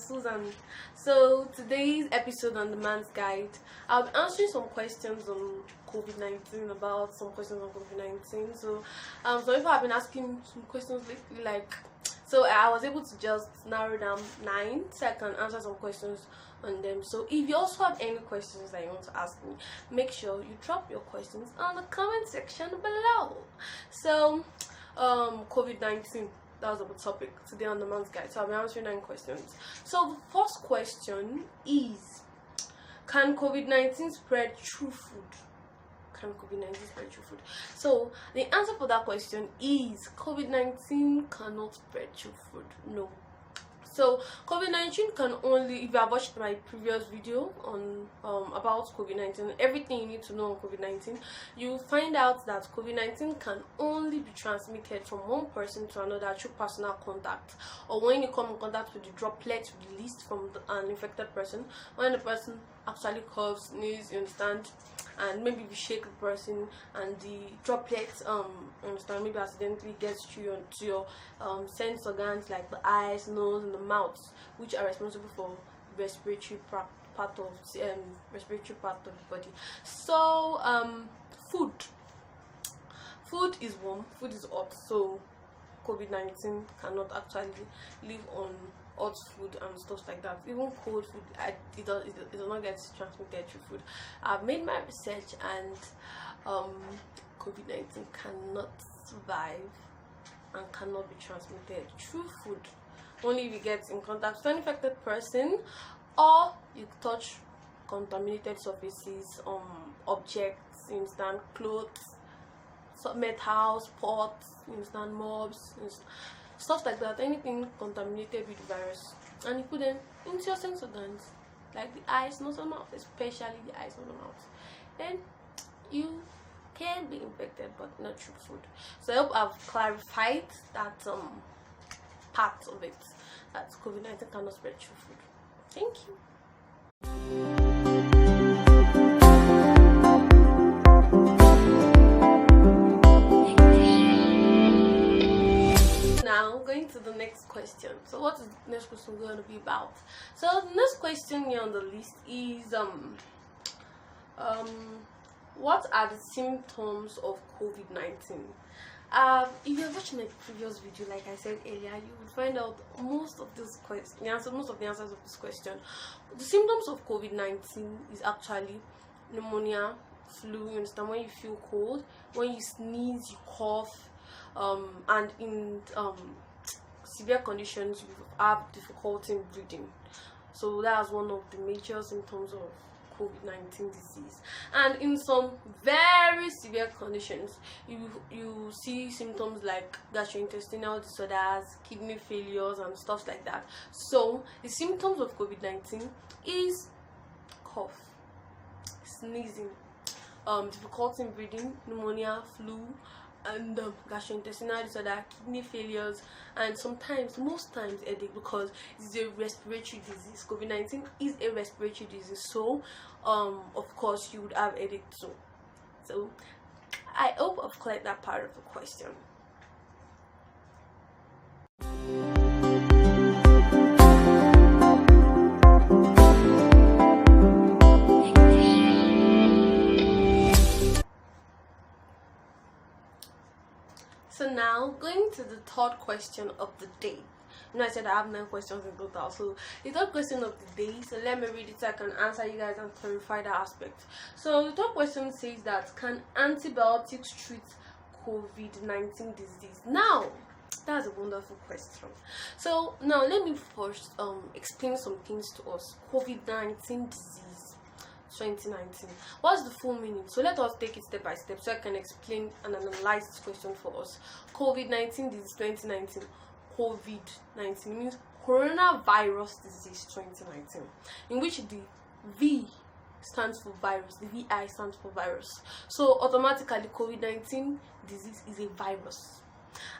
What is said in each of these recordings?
Susan. So today's episode on the Man's Guide, I'll be answering some questions on COVID-19, about some questions on COVID-19. So some people have been asking some questions lately, so I was able to just narrow down 9 so I can answer some questions on them. So if you also have any questions that you want to ask me, make sure you drop your questions on the comment section below. So COVID-19, that was the topic today on the Man's Guide. So I'll be answering 9 questions. So the first question is, can COVID-19 spread through food? Can COVID-19 spread through food? So the answer for that question is COVID-19 cannot spread through food. No. So COVID-19 can only, if you have watched my previous video on about COVID-19, everything you need to know on COVID-19, you'll find out that COVID-19 can only be transmitted from one person to another through personal contact, or when you come in contact with the droplets released from an infected person, when the person actually coughs, sneezes, you understand, and maybe if you shake the person and the droplets understand, maybe accidentally gets through your sense organs like the eyes, nose, and the mouth, which are responsible for respiratory part of the body. So food is warm, food is hot, so COVID-19 cannot actually live on hot food and stuff like that. Even cold food, it does not get transmitted through food. I've made my research, and COVID-19 cannot survive and cannot be transmitted through food. Only if you get in contact with an infected person, or you touch contaminated surfaces, objects, you understand, clothes, metals, pots, you understand, mobs, stuff like that, anything contaminated with the virus, and you put them into your sense organs, like the eyes, nose, and mouth, especially the eyes, nose, and mouth, then you can be infected, but not through food. So I hope I've clarified that part of it, that COVID-19 cannot spread through food. Thank you. Now going to the next question. So what is the next question going to be about? So the next question here on the list is what are the symptoms of COVID-19? If you're watching my previous video, like I said earlier, you will find out most of the answers of this question. The symptoms of COVID-19 is actually pneumonia, flu, you understand, when you feel cold, when you sneeze, you cough, and in severe conditions you have difficulty in breathing. So that's one of the major symptoms of COVID-19 disease. And in some very severe conditions, you see symptoms like gastrointestinal disorders, kidney failures, and stuff like that. So the symptoms of COVID-19 is cough, sneezing, difficulty in breathing, pneumonia, flu, and gastrointestinal disorder, kidney failures, and most times headache, because it's a respiratory disease. COVID-19 is a respiratory disease, so of course you would have headache too. So I hope I've cleared that part of the question. So now, going to the third question of the day. I said I have 9 questions in total. So the third question of the day, so let me read it so I can answer you guys and clarify that aspect. So the third question says that, can antibiotics treat COVID-19 disease? Now, that's a wonderful question. So now let me first explain some things to us. COVID-19 disease 2019. What's the full meaning? So let us take it step by step so I can explain and analyze this question for us. COVID-19 disease 2019. COVID-19 means coronavirus disease 2019, in which the V stands for virus, the VI stands for virus. So automatically COVID-19 disease is a virus.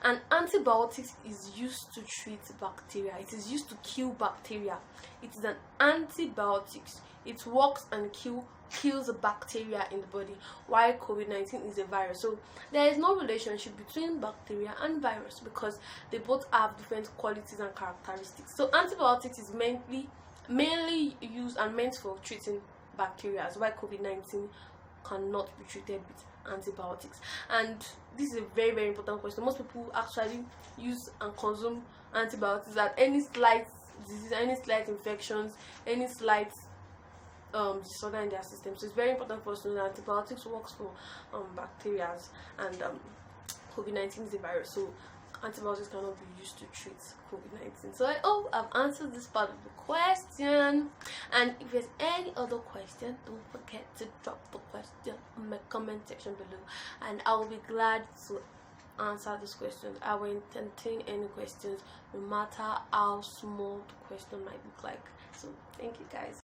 And antibiotics is used to treat bacteria. It is used to kill bacteria. It is an antibiotics. It works and kill kills a bacteria in the body, while COVID-19 is a virus. So there is no relationship between bacteria and virus because they both have different qualities and characteristics. So antibiotics is mainly used and meant for treating bacteria, while COVID-19 cannot be treated with antibiotics. And this is a very, very important question. Most people actually use and consume antibiotics at any slight disease, any slight infections, any slight disorder in their system. So it's very important for us to know that antibiotics works for bacteria, and COVID-19 is a virus, so antibiotics cannot be used to treat COVID-19. So I hope I've answered this part of the question, and if there's any other question, don't forget to drop the question in my comment section below, and I will be glad to answer these questions. I will entertain any questions, no matter how small the question might look like. So thank you guys.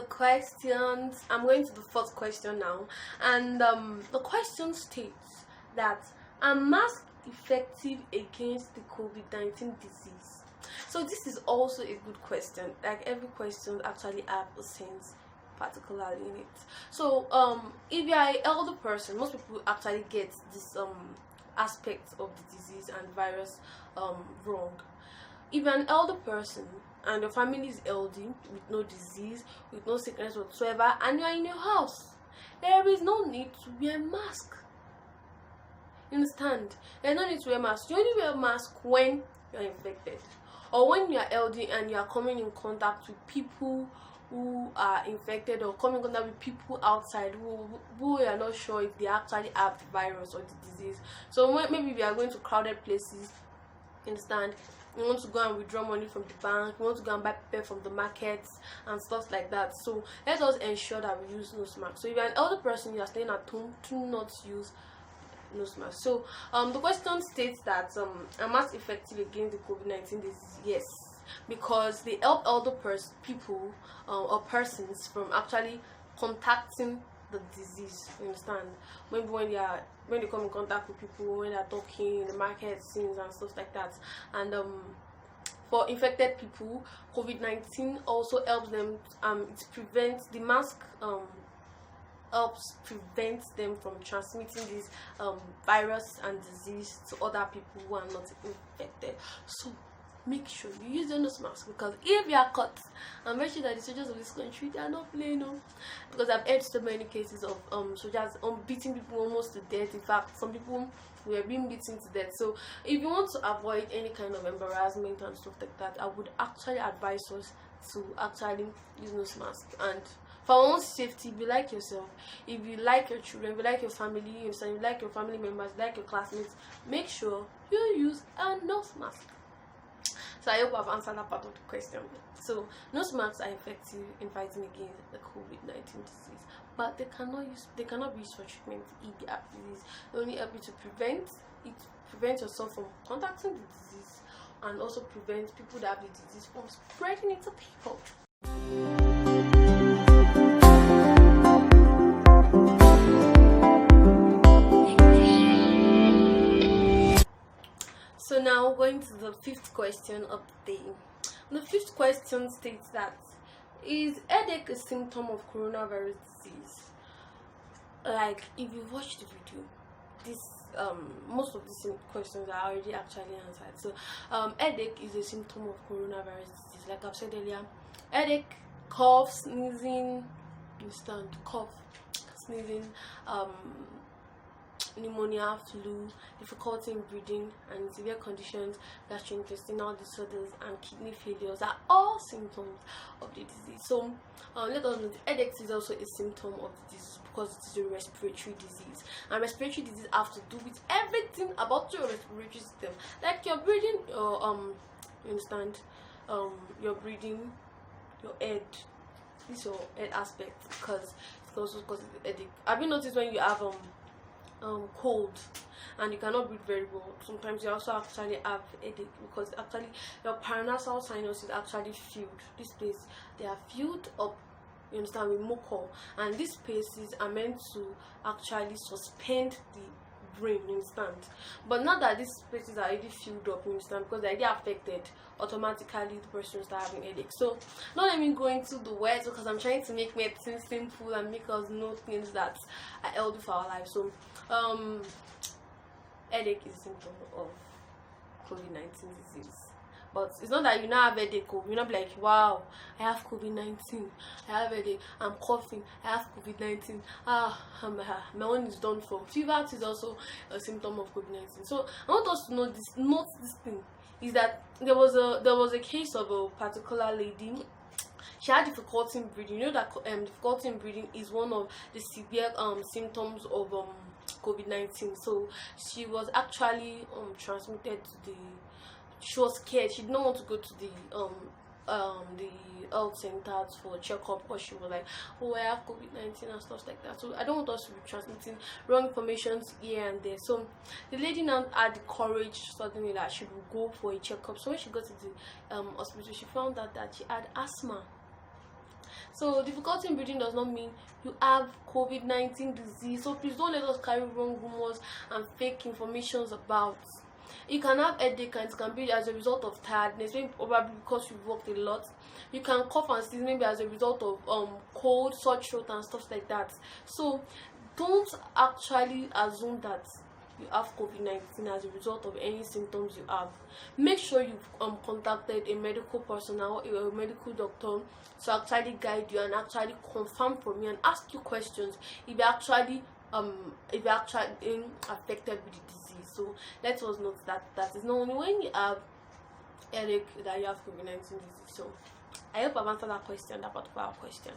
Questions. I'm going to the first question now, and the question states that, are masks effective against the COVID-19 disease? So this is also a good question. Like every question actually have a sense particularly in it. So if you are an elder person, most people actually get this aspect of the disease and virus wrong. If you're an elder person and your family is healthy, with no disease, with no sickness whatsoever, and you're in your house, there is no need to wear a mask. You understand? There's no need to wear a mask. You only wear a mask when you're infected, or when you're healthy and you're coming in contact with people who are infected, or coming in contact with people outside who are not sure if they actually have the virus or the disease. So maybe we are going to crowded places, you understand? You want to go and withdraw money from the bank, you want to go and buy paper from the markets and stuff like that. So let us ensure that we use nose mask. So if you're an elder person, you are staying at home, do not use nose mask. So the question states that are masks effective against the COVID-19 disease? Yes, because they help elder people or persons from actually contacting the disease. You understand? Maybe when they come in contact with people, when they're talking in the market scenes and stuff like that. And for infected people, COVID-19 also helps them. It prevents the mask. Helps prevent them from transmitting this virus and disease to other people who are not infected. So make sure you use your nose mask, because if you are caught, I'm very sure that the soldiers of this country, they are not playing, no. Because I've heard so many cases of soldiers beating people almost to death. In fact, some people were being beaten to death. So if you want to avoid any kind of embarrassment and stuff like that, I would actually advise us to actually use nose mask. And for our own safety, if you like yourself, if you like your children, if you like your family, if you like your family members, if you like your classmates, make sure you use a nose mask. So I hope I've answered that part of the question. So nose masks are effective in fighting against the COVID-19 disease, but they cannot be used for treatment if they have disease. They only help you to prevent yourself from contacting the disease, and also prevent people that have the disease from spreading it to people. So now going to the fifth question of the day. The fifth question states that, is headache a symptom of coronavirus disease? Like, if you watch the video, this most of these questions are already actually answered. So headache is a symptom of coronavirus disease. Like I've said earlier, headache, cough, sneezing, cough, sneezing, pneumonia, flu, difficulty in breathing, and severe conditions, gastrointestinal disorders, and kidney failures are all symptoms of the disease. So let us know, headache is also a symptom of the disease because it is a respiratory disease, and respiratory disease have to do with everything about your respiratory system, like your breathing, you understand, your breathing, your head. This is your head aspect, because it also causes headache. Have you noticed when you have cold and you cannot breathe very well, sometimes you also actually have headache, because actually your paranasal sinus is actually filled. This place, they are filled up, you understand, with mucus, and these spaces are meant to actually suspend the brain, you understand? But not that these places are already filled up, you understand, because they're already affected, automatically the person start having headache. So not let me go into the words, because I'm trying to make medicine simple and make us know things that are healthy for our life. So headache is a symptom of COVID-19 disease. But it's not that you now have headache. You're not like, wow, I have COVID-19. I have headache. I'm coughing. I have COVID-19. My one is done for. Fever is also a symptom of COVID-19. So I want us to know this. Note this thing is that there was a case of a particular lady. She had difficulty in breathing. You know that difficulty in breathing is one of the severe symptoms of COVID-19. So she was actually transmitted to the. She was scared. She did not want to go to the health centers for a checkup, because she was like, oh, I have COVID-19 and stuff like that. So I don't want us to be transmitting wrong information here and there. So the lady now had the courage suddenly that she would go for a checkup. So when she got to the hospital, she found out that she had asthma. So difficulty in breathing does not mean you have COVID-19 disease. So please don't let us carry wrong rumors and fake information about. You can have headache, and it can be as a result of tiredness, maybe probably because you've worked a lot. You can cough and sneeze maybe as a result of cold, sore throat and stuff like that. So don't actually assume that you have COVID-19 as a result of any symptoms you have. Make sure you've contacted a medical personnel, a medical doctor, to actually guide you and actually confirm from you and ask you questions if you're actually affected with the disease. So let us note that is not only when you have headache that you have COVID-19 disease. So I hope I've answered that particular question.